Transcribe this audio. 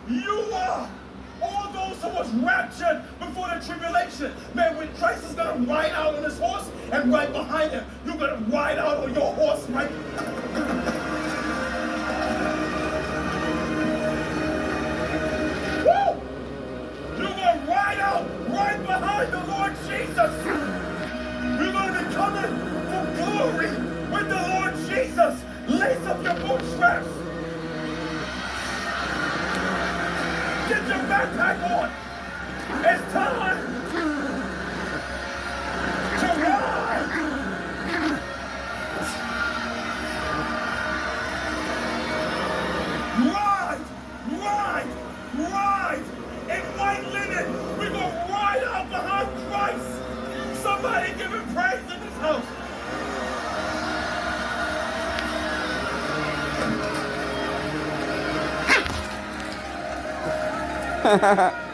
You are all those who was raptured before the tribulation. Man, when Christ is going to ride out on his horse, and right behind him, you're going to ride out on your horse, right? Woo! You're going to ride out right behind the Lord Jesus. You're going to be coming from glory with the Lord Jesus. Lace up your bootstraps. Get your backpack on. It's time to ride. Ride, ride, ride. In white linen, we're going to ride out behind Christ. Somebody give him praise in this house. Ha ha ha.